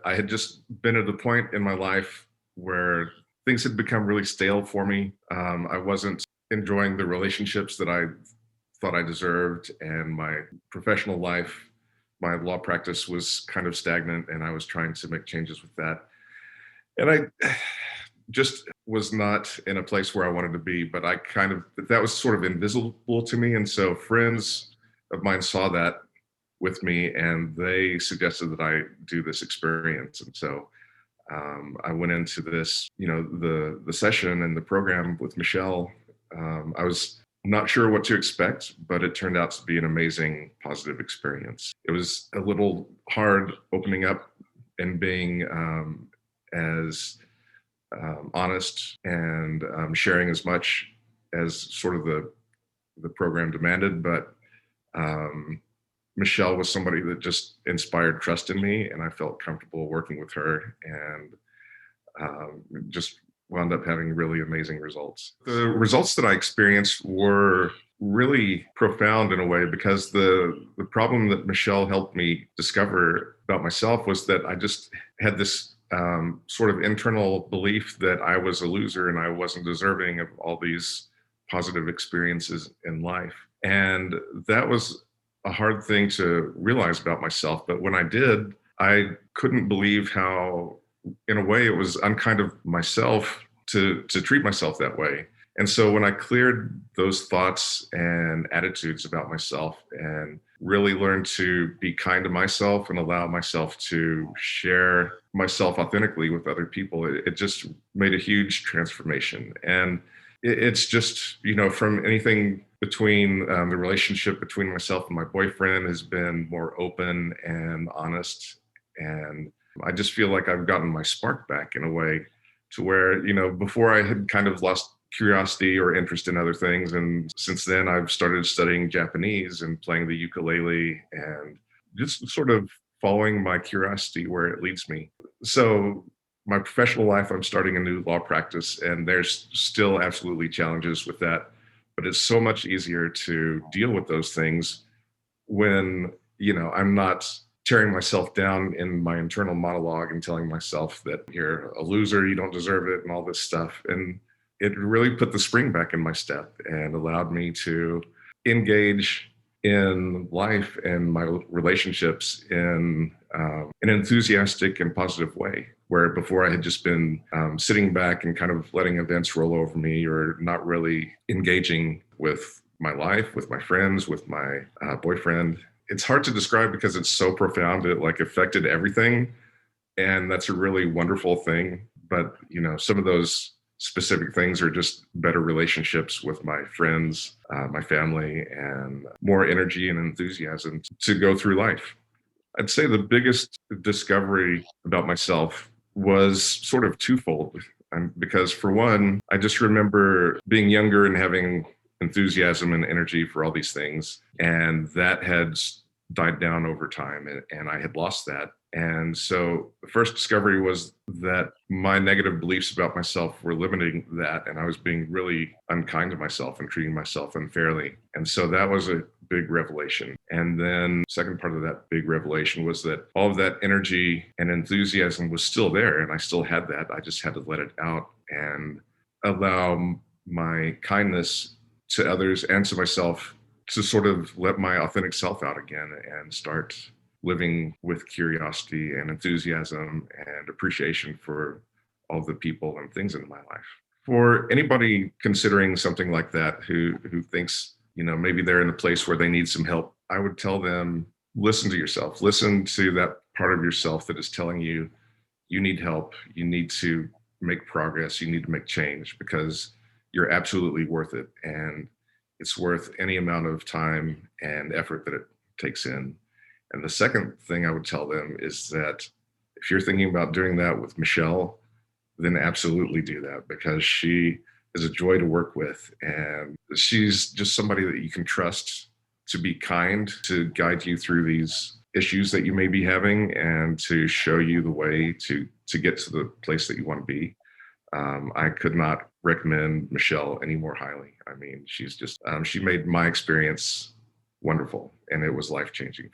I had just been at a point in my life where things had become really stale for me. I wasn't enjoying the relationships that I thought I deserved, and my professional life, my law practice was kind of stagnant, and I was trying to make changes with that. And I just was not in a place where I wanted to be, but I kind of, that was sort of invisible to me. And so friends of mine saw that with me and they suggested that I do this experience. And so I went into this, the session and the program with Michelle. I was not sure what to expect, but it turned out to be an amazing, positive experience. It was a little hard opening up and being as honest and sharing as much as sort of the program demanded, but um, Michelle was somebody that just inspired trust in me, and I felt comfortable working with her, and just wound up having really amazing results. The results that I experienced were really profound in a way because the problem that Michelle helped me discover about myself was that I just had this sort of internal belief that I was a loser and I wasn't deserving of all these positive experiences in life. And that was a hard thing to realize about myself. But when I did, I couldn't believe how, in a way, it was unkind of myself to treat myself that way. And so when I cleared those thoughts and attitudes about myself and really learned to be kind to myself and allow myself to share myself authentically with other people, it just made a huge transformation. And it's just, from anything between the relationship between myself and my boyfriend has been more open and honest. And I just feel like I've gotten my spark back in a way to where, before I had kind of lost curiosity or interest in other things. And since then, I've started studying Japanese and playing the ukulele and just sort of following my curiosity where it leads me. So, my professional life, I'm starting a new law practice, and there's still absolutely challenges with that. But it's so much easier to deal with those things when, I'm not tearing myself down in my internal monologue and telling myself that you're a loser, you don't deserve it, and all this stuff. And it really put the spring back in my step and allowed me to engage in life and my relationships in an enthusiastic and positive way, where before I had just been sitting back and kind of letting events roll over me or not really engaging with my life, with my friends, with my boyfriend. It's hard to describe because it's so profound. It like affected everything. And that's a really wonderful thing. But, some of those specific things are just better relationships with my friends, my family, and more energy and enthusiasm to go through life. I'd say the biggest discovery about myself was sort of twofold. Because for one, I just remember being younger and having enthusiasm and energy for all these things. And that had died down over time, and I had lost that. And so the first discovery was that my negative beliefs about myself were limiting that, and I was being really unkind to myself and treating myself unfairly. And so that was a big revelation. And then second part of that big revelation was that all of that energy and enthusiasm was still there, and I still had that. I just had to let it out and allow my kindness to others and to myself to sort of let my authentic self out again and start living with curiosity and enthusiasm and appreciation for all the people and things in my life. For anybody considering something like that who thinks, maybe they're in a place where they need some help, I would tell them, listen to yourself. Listen to that part of yourself that is telling you you need help, you need to make progress, you need to make change, because you're absolutely worth it. And it's worth any amount of time and effort that it takes in. And the second thing I would tell them is that if you're thinking about doing that with Michelle, then absolutely do that, because she is a joy to work with. And she's just somebody that you can trust to be kind, to guide you through these issues that you may be having, and to show you the way to get to the place that you want to be. I could not recommend Michelle any more highly. I mean, she's just, she made my experience wonderful, and it was life changing.